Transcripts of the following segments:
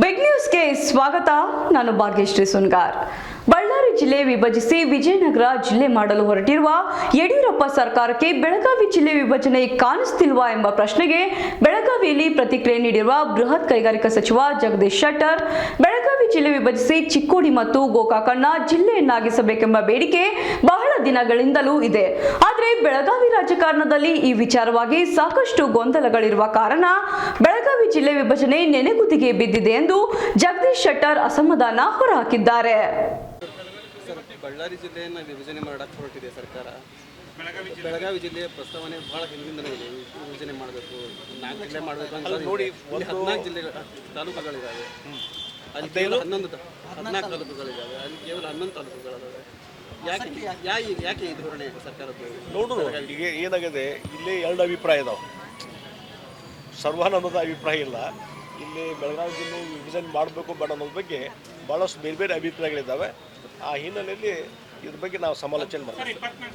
Big ನ್ಯೂಸ್ಗೆ ಸ್ವಾಗತ. ನಾನು ಭಾಗ್ಯಶ್ರೀ ಸುನ್ಗಾರ್. ಬಳ್ಳಾರಿ ಜಿಲ್ಲೆ ವಿಭಜಿಸಿ ವಿಜಯನಗರ ಜಿಲ್ಲೆ ಮಾಡಲು ಹೊರಟಿರುವ ಯಡಿಯೂರಪ್ಪ ಸರ್ಕಾರಕ್ಕೆ ಬೆಳಗಾವಿ ಜಿಲ್ಲೆ ವಿಭಜನೆ ಕಾಣಿಸ್ತಿಲ್ವಾ ಎಂಬ ಪ್ರಶ್ನೆಗೆ ಬೆಳಗಾವಿಯಲ್ಲಿ ಪ್ರತಿಕ್ರಿಯೆ ನೀಡಿರುವ ಬೃಹತ್ ಕೈಗಾರಿಕಾ ಸಚಿವ ಜಗದೀಶ್ ಶೆಟ್ಟರ್, ಬೆಳಗಾವಿ ಜಿಲ್ಲೆ ವಿಭಜಿಸಿ ಚಿಕ್ಕೋಡಿ ಮತ್ತು ಗೋಕಾಕನ್ನ ಜಿಲ್ಲೆಯನ್ನಾಗಿಸಬೇಕೆಂಬ ಬೇಡಿಕೆ ಬಹಳ ದಿನಗಳಿಂದಲೂ ಇದೆ. ಆದರೆ ಬೆಳಗಾವಿ ರಾಜಕಾರಣದಲ್ಲಿ ಈ ವಿಚಾರವಾಗಿ ಸಾಕಷ್ಟು ಗೊಂದಲಗಳಿರುವ ಕಾರಣ ಬೆಳಗಾವಿ ಜಿಲ್ಲೆ ವಿಭಜನೆ ನೆನೆಗುದಿಗೆ ಬಿದ್ದಿದೆ ಎಂದು ಜಗದೀಶ್ ಶೆಟ್ಟರ್ ಅಸಮಾಧಾನ ಹೊರಹಾಕಿದ್ದಾರೆ. ಬಳ್ಳಾರಿ ಜಿಲ್ಲೆಯನ್ನು ವಿಭಜನೆ ಮಾಡಕ್ಕೆ ಹೊರಟಿದೆ ಸರ್ಕಾರ. ಬೆಳಗಾವಿ ಜಿಲ್ಲೆಯ ಪ್ರಸ್ತಾವನೆ ಬಹಳ ಹಿಂದಿಂದಲೇ ಇದೆ. ವಿಭಜನೆ ಮಾಡಬೇಕು, 4 ಜಿಲ್ಲೆ ಮಾಡಬೇಕು ಅಂತ ನೋಡಿ. 14 ಜಿಲ್ಲೆ ತಾಲೂಕುಗಳಿದ್ದಾವೆ, ಅಲ್ಲಿ ಕೇವಲ 14 ತಾಲೂಕುಗಳಿದ್ದಾವೆ, ಅಲ್ಲಿ ಕೇವಲ 11 ತಾಲೂಕುಗಳಿದ್ದಾವೆ. ಯಾಕೆ ಈ ಧೋರಣೆ ಸರ್ಕಾರದ್ದು? ನೋಡು, ಈಗ ಏನಾಗಿದೆ, ಇಲ್ಲಿ 2 ಅಭಿಪ್ರಾಯ ಇದಾವೆ. ಸರ್ವಾನಂದದ ಅಭಿಪ್ರಾಯ ಇಲ್ಲ. ಇಲ್ಲಿ ಬೆಳಗಾವಿ ಜಿಲ್ಲೆ ವಿಭಜನೆ ಮಾಡಬೇಕು ಬೇಡ ಅನ್ನೋದ್ರ ಬಗ್ಗೆ ಭಾಳಷ್ಟು ಬೇರೆ ಬೇರೆ ಅಭಿಪ್ರಾಯಗಳಿದ್ದಾವೆ. ಆ ಹಿನ್ನೆಲೆಯಲ್ಲಿ ಇದ್ರ ಬಗ್ಗೆ ನಾವು ಸಮಾಲೋಚನೆ ಮಾಡ್ತೀವಿ.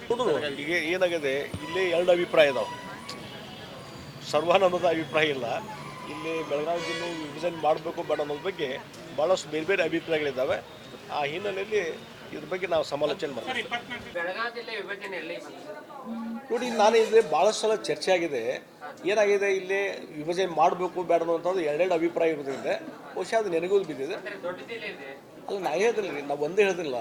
ನೋಡು, ಈಗ ಏನಾಗಿದೆ, ಇಲ್ಲಿ 2 ಅಭಿಪ್ರಾಯ ಇದಾವೆ. ಸರ್ವಾನಂದದ ಅಭಿಪ್ರಾಯ ಇಲ್ಲ. ಇಲ್ಲಿ ಬೆಳಗಾವಿ ಜಿಲ್ಲೆ ವಿಭಜನೆ ಮಾಡಬೇಕು ಬೇಡ ಅನ್ನೋದ್ರ ಬಗ್ಗೆ ಭಾಳಷ್ಟು ಬೇರೆ ಬೇರೆ ಅಭಿಪ್ರಾಯಗಳಿದ್ದಾವೆ. ಆ ಹಿನ್ನೆಲೆಯಲ್ಲಿ ಇದ್ರ ಬಗ್ಗೆ ನಾವು ಸಮಾಲೋಚನೆ ಮಾಡ್ತೀವಿ. ನೋಡಿ, ನಾನು ಇಲ್ಲಿ ಭಾಳಷ್ಟು ಸಲ ಚರ್ಚೆ ಆಗಿದೆ. ಏನಾಗಿದೆ, ಇಲ್ಲಿ ವಿಭಜನೆ ಮಾಡಬೇಕು ಬೇಡ ಅನ್ನೋಂಥದ್ದು 2 ಅಭಿಪ್ರಾಯ ಇರೋದ್ರಿಂದ ಬಹುಶಃ ಅದು ನೆನಗುದು ಬಿದ್ದಿದೆ. ಅದು ನಾ ಹೇಳಿದ್ರಿ, ನಾವು ಒಂದೇ ಹೇಳಿದಿಲ್ಲ,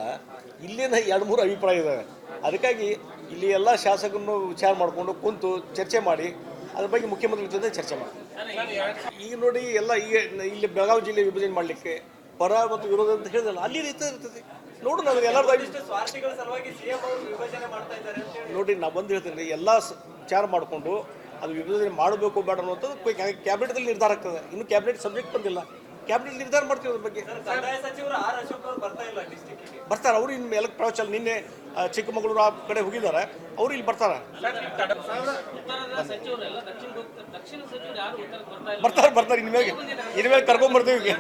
ಇಲ್ಲಿನ 2-3 ಅಭಿಪ್ರಾಯ ಇದ್ದಾವೆ. ಅದಕ್ಕಾಗಿ ಇಲ್ಲಿ ಎಲ್ಲ ಶಾಸಕರನ್ನು ವಿಚಾರ ಮಾಡಿಕೊಂಡು ಕುಂತು ಚರ್ಚೆ ಮಾಡಿ ಅದ್ರ ಬಗ್ಗೆ ಮುಖ್ಯಮಂತ್ರಿ ಜೊತೆ ಚರ್ಚೆ ಮಾಡಿ. ಈಗ ನೋಡಿ, ಎಲ್ಲ ಈಗ ಇಲ್ಲಿ ಬೆಳಗಾವಿ ಜಿಲ್ಲೆ ವಿಭಜನೆ ಮಾಡಲಿಕ್ಕೆ ಪರ ಮತ್ತು ವಿರೋಧ ಅಂತ ಹೇಳಿದಲ್ಲ, ಅಲ್ಲಿ ರೀತಿ ಇರ್ತದೆ. ನೋಡು, ನಾವು ಎಲ್ಲರೂ ನೋಡಿ, ನಾವು ಬಂದು ಹೇಳ್ತೀನಿ, ಎಲ್ಲ ವಿಚಾರ ಮಾಡಿಕೊಂಡು ಅದು ವಿಭಜನೆ ಮಾಡಬೇಕು ಬೇಡ ಅನ್ನೋಂಥದ್ದು ಕ್ಯಾಬಿನೆಟ್ದಲ್ಲಿ ನಿರ್ಧಾರ ಆಗ್ತದೆ. ಇನ್ನು ಕ್ಯಾಬಿನೆಟ್ ಸಬ್ಜೆಕ್ಟ್ ಬಂದಿಲ್ಲ, ಕ್ಯಾಬಿನೆಟ್ ನಿರ್ಧಾರ ಮಾಡ್ತೀವಿ ಅದ್ರ ಬಗ್ಗೆ. ಬರ್ತಾರೆ ಅವರು. ಇನ್ನು ಎಲ್ಲ ಪ್ರವಚನ ನಿನ್ನೆ ಚಿಕ್ಕಮಗಳೂರು ಆ ಕಡೆ ಹೋಗಿದ್ದಾರೆ, ಅವರು ಇಲ್ಲಿ ಬರ್ತಾರೆ. ಇನ್ಮೇಲೆ ಕರ್ಕೊಂಡ್ಬರ್ತೀವಿ.